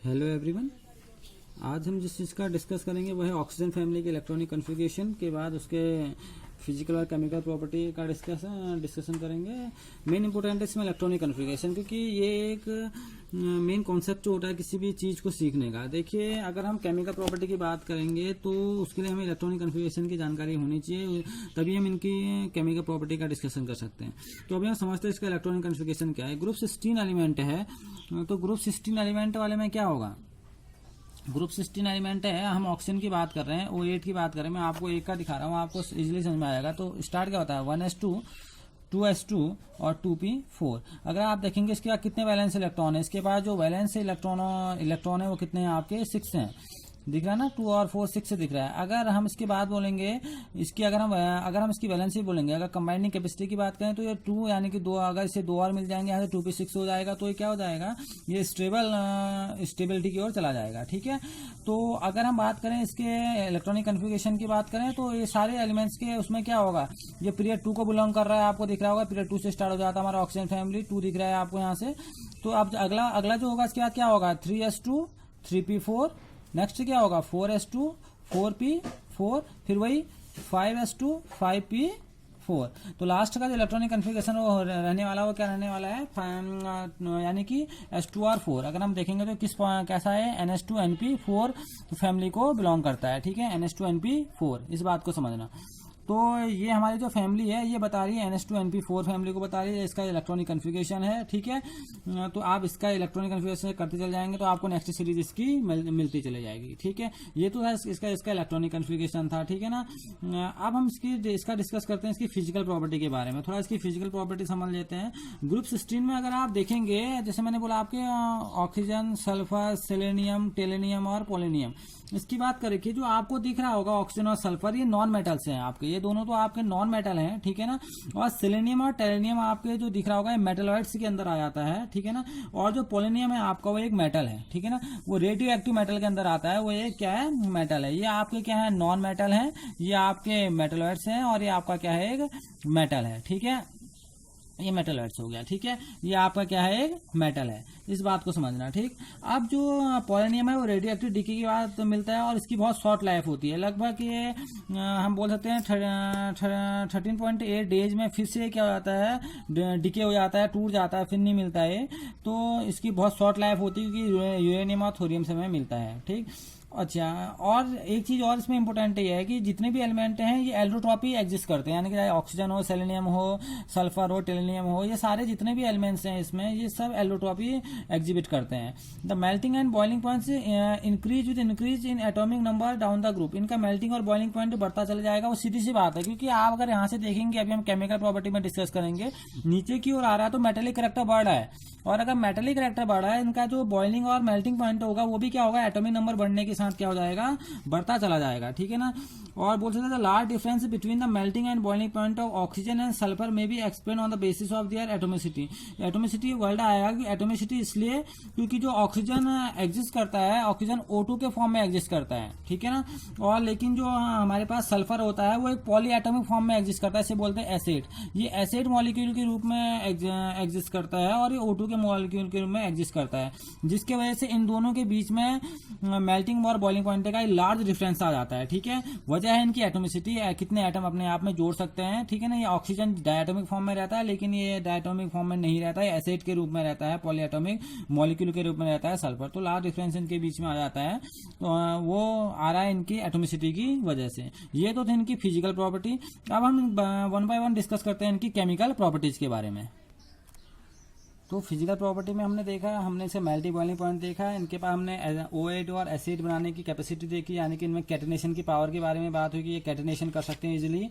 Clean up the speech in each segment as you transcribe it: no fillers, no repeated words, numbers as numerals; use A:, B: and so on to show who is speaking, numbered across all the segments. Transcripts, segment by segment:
A: Hello everyone. आज हम जिस चीज़ का डिस्कस करेंगे वह है ऑक्सीजन फैमिली के इलेक्ट्रॉनिक कॉन्फ़िगरेशन के बाद उसके फिजिकल और केमिकल प्रॉपर्टी का डिस्कशन करेंगे। मेन इंपॉर्टेंट है इसमें इलेक्ट्रॉनिक कॉन्फ़िगरेशन, क्योंकि ये एक मेन कॉन्सेप्ट जो होता है किसी भी चीज़ को सीखने का। देखिए, अगर हम केमिकल प्रॉपर्टी की बात करेंगे तो उसके लिए हमें इलेक्ट्रॉनिक कॉन्फ़िगरेशन की जानकारी होनी चाहिए, तभी हम इनकी केमिकल प्रॉपर्टी का डिस्कशन कर सकते हैं। तो अभी हम समझते हैं इसका इलेक्ट्रॉनिक कॉन्फ़िगरेशन क्या है। ग्रुप 16 एलिमेंट है, तो ग्रुप 16 एलिमेंट वाले में क्या होगा? ग्रुप 16 एलिमेंट है, हम ऑक्सीजन की बात कर रहे हैं, O8 की बात कर रहे हैं। मैं आपको एक का दिखा रहा हूँ, आपको इजीली समझ में आएगा। तो स्टार्ट क्या होता है? 1s2, 2s2 और 2p4। अगर आप देखेंगे इसके बाद कितने वैलेंस इलेक्ट्रॉन है, इसके बाद जो वैलेंस इलेक्ट्रॉन है वो कितने हैं आपके? 6 हैं। दिख रहा है ना, 2 और 4 6 से दिख रहा है। अगर हम इसके बाद बोलेंगे इसकी अगर हम इसकी वैलेंसी बोलेंगे, अगर कंबाइनिंग कैपेसिटी की बात करें तो ये 2 यानी कि 2, अगर इसे 2 और मिल जाएंगे यहाँ से 2p6 हो जाएगा, तो ये क्या हो जाएगा? ये स्टेबिलिटी की ओर चला जाएगा। ठीक है, तो अगर हम बात करें इसके इलेक्ट्रॉनिक कॉन्फ़िगरेशन की बात करें तो ये सारे एलिमेंट्स के उसमें क्या होगा? ये पीरियड 2 को बिलोंग कर रहा है, आपको दिख रहा होगा। पीरियड 2 से स्टार्ट हो जाता है हमारा ऑक्सीजन फैमिली, 2 दिख रहा है आपको यहाँ से। तो अब अगला जो होगा इसके बाद क्या होगा? 3s2, 3p4। नेक्स्ट क्या होगा? 4s2, 4p4, फिर वही 5s2, 5p4। तो लास्ट का जो इलेक्ट्रॉनिक कॉन्फ़िगरेशन वो रहने वाला, वो क्या रहने वाला है? यानी कि S2R4। अगर हम देखेंगे तो कैसा है? NH2NP4 फैमिली को बिलोंग करता है। ठीक है, NH2NP4, इस बात को समझना। तो ये हमारी जो फैमिली है ये बता रही है NH2NP4 फैमिली को बता रही है, इसका इलेक्ट्रॉनिक कॉन्फ़िगरेशन है। ठीक है, तो आप इसका इलेक्ट्रॉनिक कॉन्फ़िगरेशन करते चले जाएंगे तो आपको नेक्स्ट सीरीज इसकी मिलती चली जाएगी। ठीक है, ये तो है इसका इलेक्ट्रॉनिक कॉन्फ़िगरेशन था। ठीक है ना, अब हम इसका डिस्कस करते हैं इसकी फिजिकल प्रॉपर्टी के बारे में। थोड़ा इसकी फिजिकल प्रॉपर्टी समझ लेते हैं। ग्रुप 16 में अगर आप देखेंगे, जैसे मैंने बोला आपके ऑक्सीजन, सल्फर, सेलेनियम, टेलेनियम और पोलेनियम, इसकी बात करें कि जो आपको दिख रहा होगा ऑक्सीजन और सल्फर, ये नॉन मेटल्स हैं आपके, ये दोनों तो आपके नॉन मेटल हैं। ठीक है ना, और सेलेनियम और टेलेनियम आपके जो दिख रहा होगा ये मेटलॉइड्स के अंदर आ जाता है। ठीक है ना, और जो पोलेनियम है आपका वो एक मेटल है। ठीक है ना, वो रेडियो एक्टिव मेटल के अंदर आता है, वो ये क्या है? मेटल है। ये आपके क्या है? नॉन मेटल है। ये आपके मेटलॉइड्स हैं और ये आपका क्या है? एक मेटल है। ठीक है, ये मेटलॉइड्स हो गया। ठीक है, ये आपका क्या है? एक मेटल है। इस बात को समझना। ठीक, अब जो पोलेनियम है वो रेडियो एक्टिव डीके के बाद मिलता है और इसकी बहुत शॉर्ट लाइफ होती है। लगभग ये हम बोल सकते हैं 13.8 डेज में फिर से क्या हो जाता है? डीके हो जाता है, टूट जाता है, फिर नहीं मिलता है। तो इसकी बहुत शॉर्ट लाइफ होती है क्योंकि यूरेनियम और थोरियम से हमें मिलता है। ठीक, अच्छा, और एक चीज और इसमें इंपॉर्टेंट ये है कि जितने भी एलिमेंट हैं ये एल्डोट्रॉपी एग्जिस्ट करते हैं, यानी कि चाहे ऑक्सीजन हो, सेलेनियम हो, सल्फर हो, टेलेनियम हो, ये सारे जितने भी एलिमेंट्स हैं इसमें ये सब एल्डोट्रॉपी एग्जिबिट करते हैं। The melting and boiling point increase with increase in atomic number down the group. इनका मेल्टिंग और बॉइलिंग पॉइंट बढ़ता चला जाएगा। वो सीधी सी बात है, क्योंकि आप अगर यहाँ से देखेंगे, अभी हम केमिकल प्रॉपर्टी में डिस्कस करेंगे, नीचे की ओर आ रहा है तो मेटेलिक कैरेक्टर बढ़ रहा है, और अगर मेटेलिक कैरेक्टर बढ़ रहा है इनका जो बॉइलिंग और मेल्टिंग पॉइंट होगा वो भी क्या होगा? एटॉमिक नंबर बढ़ने के साथ क्या हो जाएगा? बढ़ता चला जाएगा। ठीक है ना, और बोल सकते हैं large difference between the melting and boiling point of oxygen and sulphur में be explain on the basis of their atomicity. Atomicity word आएगा कि एटोमिसिटी इसलिए क्योंकि जो ऑक्सीजन एग्जिस्ट करता है, ऑक्सीजन O2 के फॉर्म में एग्जिस्ट करता है। ठीक है ना, और लेकिन जो हमारे पास सल्फर होता है वो एक पॉली एटॉमिक फॉर्म में एग्जिस्ट करता है, इसे बोलते हैं एसिड। ये एसिड मॉलिक्यूल के रूप में एग्जिस्ट करता है और ये O2 के मॉलिक्यूल के रूप में एग्जिस्ट करता है, जिसके वजह से इन दोनों के बीच में मेल्टिंग और बॉइलिंग पॉइंट का लार्ज डिफरेंस आ जाता है। ठीक है, वजह है इनकी एटोमिसिटी, कितने एटम अपने आप में जोड़ सकते हैं। ठीक है ना, ये ऑक्सीजन डायटोमिक फॉर्म में रहता है, लेकिन ये डायटोमिक फॉर्म में नहीं रहता है, एसिड के रूप में रहता है, पॉलीएटॉमिक मॉलिक्यूल के रूप में रहता है सल्फर। तो लार्ज डिफरेंस इनके बीच में आ जाता है, तो वो आ रहा है इनकी एटोमिसिटी की वजह से। ये तो थे इनकी फिजिकल प्रॉपर्टी। अब हम 1 बाय 1 डिस्कस करते हैं इनकी केमिकल प्रॉपर्टीज के बारे में। तो फिजिकल प्रॉपर्टी में हमने देखा, हमने इसे मेल्टी बॉइलिंग पॉइंट देखा, इनके पास हमने O8 और एसिड बनाने की कैपेसिटी देखी, यानी कि इनमें कैटेनेशन की पावर के बारे में बात हुई कि ये कैटेनेशन कर सकते हैं इजीली।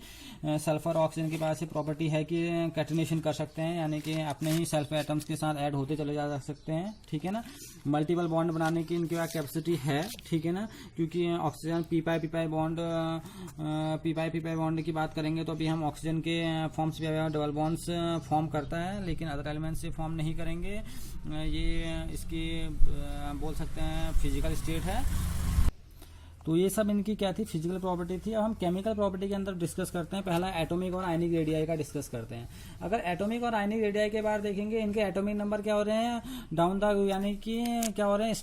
A: सल्फर ऑक्सीजन के पास ये प्रॉपर्टी है कि कैटेनेशन कर सकते हैं, यानी कि अपने ही सल्फर एटम्स के साथ ऐड होते चले जा सकते हैं। ठीक है ना, मल्टीपल बॉन्ड बनाने की इनके पास कैपेसिटी है। ठीक है ना, क्योंकि ऑक्सीजन पी पाई बॉन्ड की बात करेंगे तो अभी हम ऑक्सीजन के फॉर्म्स पे डबल बॉन्ड्स फॉर्म करता है, लेकिन अदर एलिमेंट से फॉर्म नहीं करेंगे। ये इसकी बोल सकते हैं फिजिकल स्टेट है। तो ये सब इनकी क्या थी, फिजिकल प्रॉपर्टी थी। अब हम केमिकल प्रॉपर्टी के अंदर डिस्कस करते हैं। पहला एटॉमिक और आयनिक रेडियाई का डिस्कस करते हैं। अगर एटॉमिक और आयनिक रेडियाई के बारे देखेंगे, इनके एटॉमिक नंबर क्या हो रहे हैं, डाउन द, यानी कि क्या हो रहे हैं,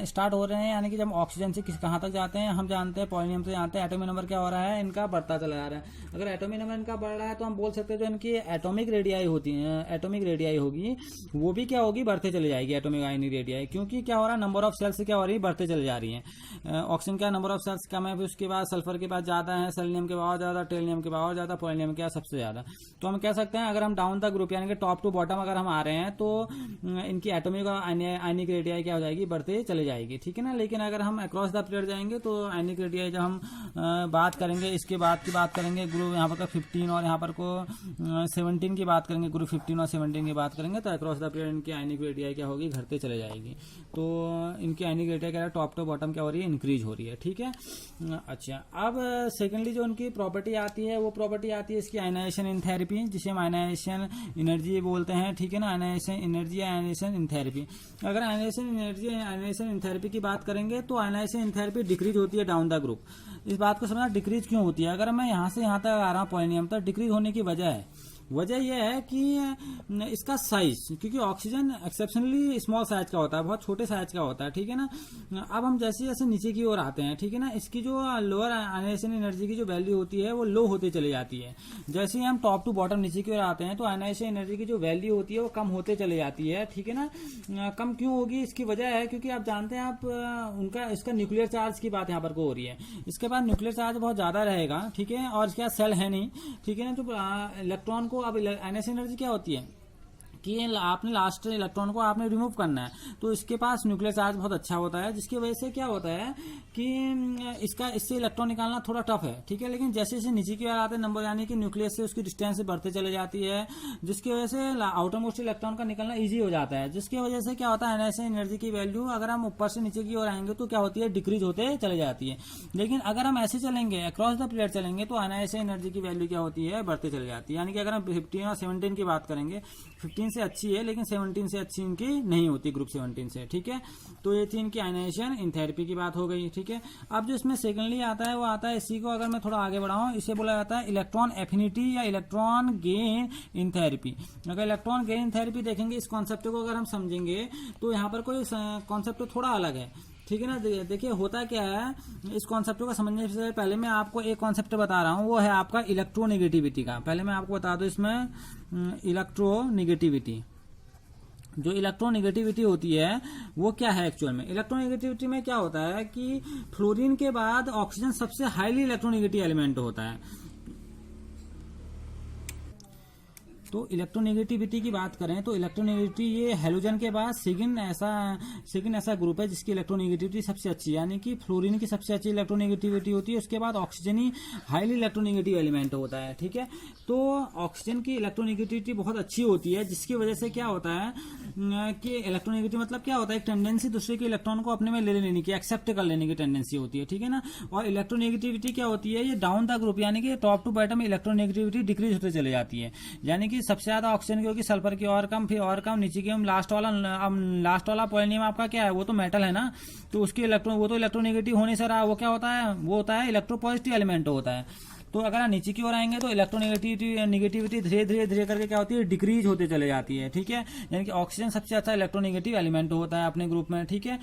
A: स्टार्ट हो रहे हैं, यानी कि जब ऑक्सीजन से कहाँ तक जाते हैं हम जानते हैं, पोलोनियम से जानते हैं। एटॉमिक नंबर क्या हो रहा है, इनका बढ़ता चला जा रहा है। अगर एटॉमिक नंबर इनका बढ़ रहा है तो हम बोल सकते हैं जो इनकी एटॉमिक रेडियाई होती है, एटॉमिक रेडियाई होगी, वो भी क्या होगी, बढ़ते चले जाएगी एटॉमिक आयनिक रेडियाई। क्योंकि क्या हो रहा है, नंबर ऑफ सेल्स क्या हो रही है, बढ़ते चले जा रही है। ऑक्सीजन का नंबर ऑफ सेल्स कम है, फिर उसके बाद सल्फर के बाद ज्यादा है, सेलेनियम के बाद ज्यादा, टेलियम के बाद ज्यादा, पोलोनियम के बाद सबसे ज्यादा। तो हम कह सकते हैं अगर हम डाउन द ग्रुप यानी कि टॉप टू बॉटम अगर हम आ रहे हैं तो इनकी एटॉमिक और आयनिक रेडियाई क्या हो जाएगी, बढ़ते चले जाएगी, ठीक है ना। लेकिन अगर हम अक्रॉस द पीरियड जाएंगे तो आयनिक रेडियाई जब हम बात करेंगे, इसके बाद की बात करेंगे, ग्रुप यहाँ पर 15 और यहाँ पर को 17 की बात करेंगे, ग्रुप 15 और 17 की बात करेंगे, तो अक्रॉस द पीरियड इनकी आयनिक रेडियाई क्या होगी, घटते चले जाएगी। तो इनकी आयनिक रेडियाई क्या टॉप टू बॉटम क्या हो रही है, इंक्रीज हो रही है, ठीक है। अच्छा, अब सेकेंडली जो उनकी प्रॉपर्टी आती है वो प्रॉपर्टी आती है इसकी आयनाइजेशन एंथैल्पी, जिसे हम आयनाइजेशन एनर्जी बोलते हैं, ठीक है ना। Ionization energy, ionization enthalpy. अगर आयनाइजेशन एनर्जी, आयनाइजेशन एंथैल्पी की बात करेंगे तो आयनाइजेशन एंथैल्पी डिक्रीज होती है डाउन द ग्रुप। इस बात को समझना, डिक्रीज क्यों होती है। अगर मैं यहाँ से यहाँ तक आ रहा हूँ पोलोनियम तक, डिक्रीज होने की वजह यह है कि इसका साइज, क्योंकि ऑक्सीजन एक्सेप्शनली स्मॉल साइज का होता है, बहुत छोटे साइज का होता है, ठीक है ना। अब हम जैसे जैसे नीचे की ओर आते हैं, ठीक है ना, इसकी जो लोअर आयनाइजेशन एनर्जी की जो वैल्यू होती है वो लो होते चली जाती है। जैसे ही हम टॉप टू बॉटम नीचे की ओर आते हैं तो आयनाइजेशन एनर्जी की जो वैल्यू होती है वो कम होते चली जाती है, ठीक है ना। कम क्यों होगी, इसकी वजह है क्योंकि आप जानते हैं आप उनका इसका न्यूक्लियर चार्ज की बात यहाँ पर को हो रही है। इसके बाद न्यूक्लियर चार्ज बहुत ज्यादा रहेगा, ठीक है, और इसके बाद सेल है नहीं, ठीक है ना। जो इलेक्ट्रॉन को, अब आयनाइजेशन एनर्जी क्या होती है कि आपने लास्ट इलेक्ट्रॉन को आपने रिमूव करना है, तो इसके पास न्यूक्लियर चार्ज बहुत अच्छा होता है, जिसकी वजह से क्या होता है कि इससे इलेक्ट्रॉन निकालना थोड़ा टफ है, ठीक है। लेकिन जैसे जैसे नीचे की ओर आते हैं नंबर, यानी कि न्यूक्लियस से उसकी डिस्टेंस बढ़ते चले जाती है, जिसकी वजह से आउटर मोस्ट इलेक्ट्रॉन का निकलना ईजी हो जाता है, जिसकी वजह से क्या होता है आयनाइजेशन एनर्जी की वैल्यू अगर हम ऊपर से नीचे की ओर आएंगे तो क्या होती है, डिक्रीज होते चले जाती है। लेकिन अगर हम ऐसे चलेंगे, अक्रॉस द पीरियड चलेंगे, तो आयनाइजेशन एनर्जी की वैल्यू क्या होती है, बढ़ते चले जाती है। यानी कि अगर हम 15 और 17 की बात करेंगे, 15 से अच्छी है लेकिन 17 से अच्छी इनकी नहीं होती, ग्रुप 17 से, ठीक है। तो ये थी इनकी आयनाइजेशन एंथैल्पी की बात हो गई, ठीक है। अब जो इसमें सेकेंडली आता है वो आता है, इसी को अगर मैं थोड़ा आगे बढ़ाऊं, इसे बोला जाता है इलेक्ट्रॉन एफिनिटी या इलेक्ट्रॉन गेन एंथैल्पी। अगर इलेक्ट्रॉन गेन एंथैल्पी देखेंगे, इस कॉन्सेप्ट को अगर हम समझेंगे तो यहाँ पर कोई कॉन्सेप्ट थोड़ा अलग है, ठीक है ना। देखिए होता क्या है, इस कॉन्सेप्ट को समझने से पहले मैं आपको एक कॉन्सेप्ट बता रहा हूँ, वो है आपका इलेक्ट्रोनेगेटिविटी का। पहले मैं आपको बता दूं इसमें इलेक्ट्रोनेगेटिविटी, जो इलेक्ट्रोनेगेटिविटी होती है वो क्या है एक्चुअल में। इलेक्ट्रोनेगेटिविटी में क्या होता है कि फ्लोरीन के बाद ऑक्सीजन सबसे हाईली इलेक्ट्रोनेगेटिव एलिमेंट होता है। तो इलेक्ट्रोनेगेटिविटी की बात करें तो इलेक्ट्रोनेगेटिविटी ये हेलोजन के बाद सेकंड ऐसा ग्रुप है जिसकी इलेक्ट्रोनेगेटिविटी सबसे अच्छी, यानी कि फ्लोरीन की सबसे अच्छी इलेक्ट्रोनेगेटिविटी होती है, उसके बाद ऑक्सीजन ही हाईली इलेक्ट्रोनेगेटिव एलिमेंट होता है, ठीक है। तो ऑक्सीजन की इलेक्ट्रोनेगेटिविटी बहुत अच्छी होती है, जिसकी वजह से क्या होता है कि इलेक्ट्रोनेगेटिव मतलब क्या होता है, एक टेंडेंसी दूसरे के इलेक्ट्रॉन को अपने में ले लेने की, एक्सेप्ट कर लेने की टेंडेंसी होती है, ठीक है ना। और इलेक्ट्रोनेगेटिविटी क्या होती है, ये डाउन द ग्रुप यानी कि top to bottom electronegativity decrease होते चले जाती है। यानी कि सबसे ज्यादा ऑक्सीजन की होगी, सल्फर की और कम, फिर और कम, नीचे की हम लास्ट वाला पोलोनियम आपका क्या है, वो तो मेटल है ना, तो उसकी वो तो इलेक्ट्रोनेगेटिव होने से रहा, वो क्या होता है, वो होता है इलेक्ट्रोपॉजिटिव एलिमेंट होता है। तो अगर आप नीचे की ओर आएंगे तो इलेक्ट्रोनेगेटिविटी धीरे करके क्या होती है, डिक्रीज होते चले जाती है, ठीक है। यानी कि ऑक्सीजन सबसे अच्छा इलेक्ट्रोनेगेटिव एलिमेंट होता है अपने ग्रुप में, ठीक है।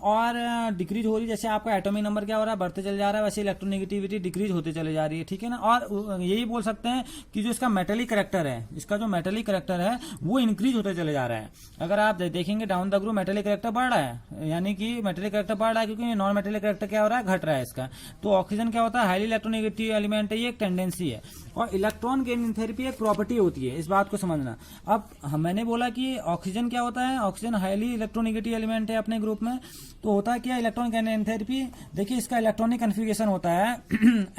A: और डिक्रीज हो रही, जैसे आपका एटॉमिक नंबर क्या हो रहा है, बढ़ते चले जा रहा है, वैसे इलेक्ट्रोनेगेटिविटी डिक्रीज होते चले जा रही है, ठीक है ना। और यही बोल सकते हैं कि जो इसका मेटेलिक करेक्टर है, इसका जो मेटेलिक करेक्टर है वो इंक्रीज होते चले जा रहा है। अगर आप देखेंगे down the group metallic character बढ़ रहा है, यानी कि मेटेलिक करेक्टर बढ़ रहा है क्योंकि नॉन मेटेलिक करेक्टर क्या हो रहा है, घट रहा है इसका। तो ऑक्सीजन क्या होता है, हाईली इलेक्ट्रोनेगेटिव एलिमेंट, ये एक टेंडेंसी है। और इलेक्ट्रॉन गेन एंथैल्पी एक प्रॉपर्टी होती है, इस बात को समझना। अब मैंने बोला कि ऑक्सीजन क्या होता है, ऑक्सीजन हाईली इलेक्ट्रोनेगेटिव एलिमेंट है अपने ग्रुप में, तो होता है क्या इलेक्ट्रॉन गेन एंथैल्पी। देखिए इसका इलेक्ट्रॉनिक कन्फिगरेशन होता है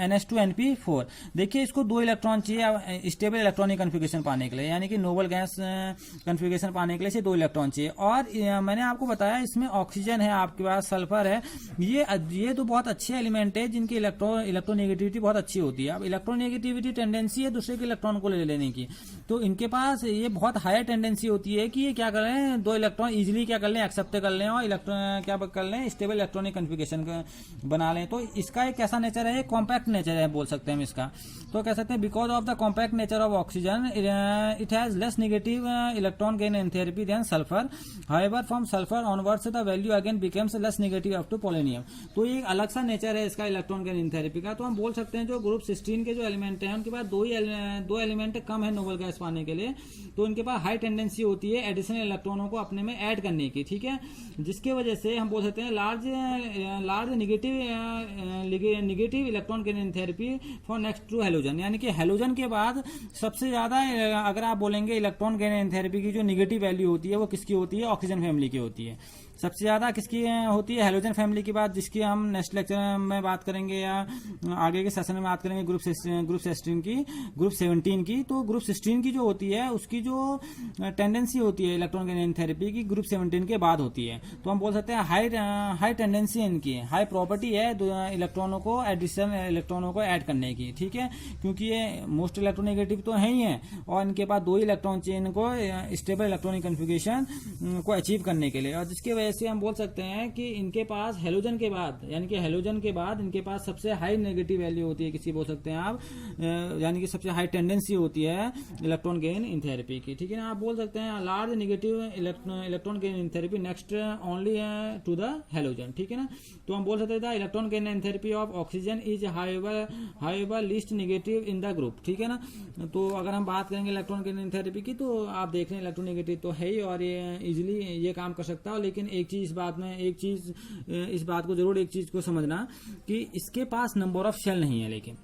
A: NH2Np4। देखिए इसको 2 इलेक्ट्रॉन चाहिए स्टेबल इलेक्ट्रॉनिक कन्फिगरेशन पाने के लिए, यानी कि नोबल गैस कन्फिगरेशन पाने के लिए इसे 2 इलेक्ट्रॉन चाहिए। और मैंने आपको बताया इसमें ऑक्सीजन है, आपके पास सल्फर है, ये तो बहुत अच्छे एलिमेंट है जिनकी इलेक्ट्रोनेगेटिविटी बहुत अच्छी होती है। होती है। अब इलेक्ट्रोनेगेटिविटी टेंडेंसी है दूसरे के इलेक्ट्रॉन को ले लेने की, तो इनके पास ये बहुत हायर टेंडेंसी होती है कि ये क्या कर रहे हैं, दो इलेक्ट्रॉन इजीली क्या कर लें, एक्सेप्ट कर लें और इलेक्ट्रॉन क्या कर लें, स्टेबल इलेक्ट्रॉनिक कन्फिगरेशन बना लें। तो इसका एक कैसा नेचर है, कॉम्पैक्ट नेचर है बोल सकते हैं हम इसका। तो कह सकते हैं because of the compact nature of oxygen it has less negative electron gain enthalpy than sulphur, however from sulphur onwards the value again becomes less negative up to polonium. तो ये अलग सा नेचर है इसका इलेक्ट्रॉन गेन एंथैल्पी का। तो हम बोल सकते हैं जो ग्रुप 16 के जो एलिमेंट हैं उनके पास दो एलिमेंट कम है नोबल गैस पाने के लिए, तो उनके पास हाई टेंडेंसी होती है एडिशनल इलेक्ट्रॉनों को अपने में ऐड करने की, ठीक है, जिसके वजह से हम बोल सकते हैं large negative electron gain enthalpy for next to halogen. यानी कि हेलोजन के बाद सबसे ज्यादा अगर आप बोलेंगे इलेक्ट्रॉन गेन एंथैल्पी की जो निगेटिव वैल्यू होती है वो किसकी होती है, ऑक्सीजन फैमिली की होती है। सबसे ज्यादा किसकी होती है, हेलोजन फैमिली की बात, जिसकी हम नेक्स्ट लेक्चर में बात करेंगे या आगे के सेशन में बात करेंगे ग्रुप 17 की। तो ग्रुप 16 की जो होती है उसकी जो टेंडेंसी होती है इलेक्ट्रॉन गेन एंथैल्पी की ग्रुप 17 के बाद होती है। तो हम बोल सकते हैं हाई टेंडेंसी इनकी, हाई प्रॉपर्टी है इलेक्ट्रॉनों को एडिशनल इलेक्ट्रॉनों को ऐड करने की, ठीक है, क्योंकि ये मोस्ट इलेक्ट्रोनेगेटिव तो है ही है और इनके पास दो इलेक्ट्रॉन चेन को स्टेबल इलेक्ट्रॉनिक कन्फिगरेशन को अचीव करने के लिए, और जिसकी वजह से हम बोल सकते हैं कि इनके पास हेलोजन के बाद इनके पास सबसे हाई नेगेटिव वैल्यू होती है, किसी बोल सकते हैं आप, यानी कि सबसे हाई टेंडेंसी होती है इलेक्ट्रॉन गेन एंथैल्पी की, ठीक है ना। आप बोल सकते हैं large negative electron gain enthalpy next only to the halogen, ठीक है ना। तो हम बोल सकते थे electron gain enthalpy of oxygen is however least negative in the group, ठीक है ना। तो अगर हम बात करेंगे इलेक्ट्रॉन गेन एंथैल्पी की, तो आप देख रहे हैं इलेक्ट्रोनेगेटिव तो है ही और ये इजीली ये काम कर सकता है, लेकिन एक चीज इस बात को जरूर एक चीज को समझना कि इसके पास नंबर ऑफ शेल नहीं है। लेकिन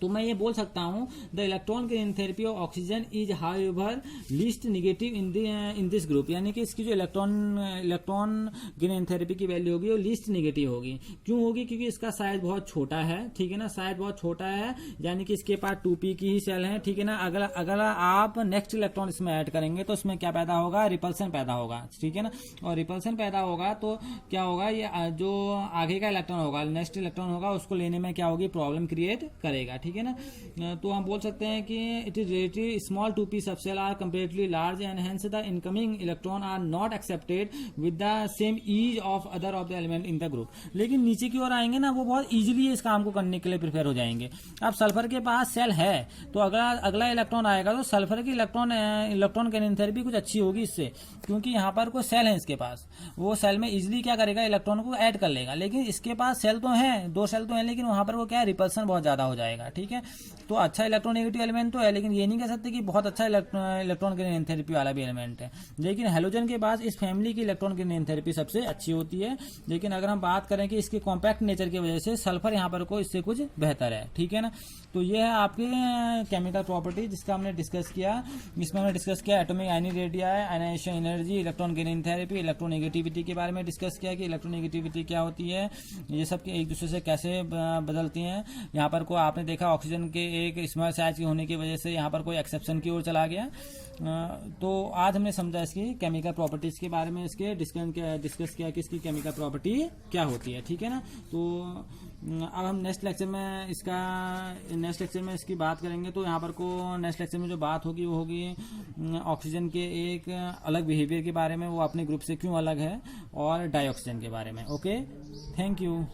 A: तो मैं ये बोल सकता हूं the electron gain enthalpy of oxygen is however least negative in this group, यानी कि इसकी जो इलेक्ट्रॉन गेन एंथैल्पी की वैल्यू होगी वो लीस्ट नेगेटिव होगी। क्यों होगी, क्योंकि इसका साइज बहुत छोटा है, ठीक है ना, साइज बहुत छोटा है, यानी कि इसके पास 2p की ही सेल है, ठीक है ना। अगर आप नेक्स्ट इलेक्ट्रॉन इसमें ऐड करेंगे तो इसमें क्या पैदा होगा, रिपल्सन पैदा होगा, ठीक है ना। और रिपल्सन पैदा होगा तो क्या होगा, ये जो आगे का इलेक्ट्रॉन होगा, नेक्स्ट इलेक्ट्रॉन होगा, उसको लेने में क्या होगी, प्रॉब्लम क्रिएट करेगा, ठीक है ना। तो हम बोल सकते हैं कि it is relative small 2p subshell are comparatively large and hence the incoming electron are not accepted with the same ease of other of the element in the group. लेकिन नीचे की ओर आएंगे ना, वो बहुत इजीली इस काम को करने के लिए प्रिपेयर हो जाएंगे। अब सल्फर के पास सेल है तो अगला इलेक्ट्रॉन आएगा तो सल्फर की इलेक्ट्रॉन गेन एंथैल्पी कुछ अच्छी होगी इससे, क्योंकि यहाँ पर कोई सेल है इसके पास, वो सेल में इजीली क्या करेगा, इलेक्ट्रॉन को ऐड कर लेगा। लेकिन इसके पास सेल तो है, दो सेल तो है, लेकिन वहां पर वो क्या है, रिपल्सन बहुत ज्यादा हो जाएगा, ठीक है। तो अच्छा इलेक्ट्रोनेगेटिव एलिमेंट तो है, लेकिन ये नहीं कह सकते कि बहुत अच्छा इलेक्ट्रॉन गेन एंथैल्पी वाला भी एलिमेंट है। लेकिन हेलोजन के पास इस फैमिली की इलेक्ट्रॉन गेन एंथैल्पी सबसे अच्छी होती है। लेकिन अगर हम बात करें कि इसके कॉम्पैक्ट नेचर की वजह से सल्फर यहाँ पर को इससे कुछ बेहतर है, ठीक है ना। तो ये है आपके केमिकल प्रॉपर्टी जिसका हमने डिस्कस किया। इसमें हमने डिस्कस किया atomic ionic radii, ionisation energy, electron gain enthalpy, electronegativity के बारे में डिस्कस किया कि इलेक्ट्रोनेगेटिविटी क्या होती है, ये सब एक दूसरे से कैसे बदलती हैं। यहाँ पर को आपने देखा ऑक्सीजन के एक स्मॉल साइज के होने की वजह से यहाँ पर कोई एक्सेप्शन की ओर चला गया। तो आज हमने समझा इसकी केमिकल प्रॉपर्टीज के बारे में, इसके डिस्कस किया कि इसकी केमिकल प्रॉपर्टी क्या होती है, ठीक है ना। तो अब हम नेक्स्ट लेक्चर में इसकी बात करेंगे। तो यहाँ पर को नेक्स्ट लेक्चर में जो बात होगी वो होगी ऑक्सीजन के एक अलग बिहेवियर के बारे में, वो अपने ग्रुप से क्यों अलग है, और डाइऑक्सीजन के बारे में। Okay, thank you.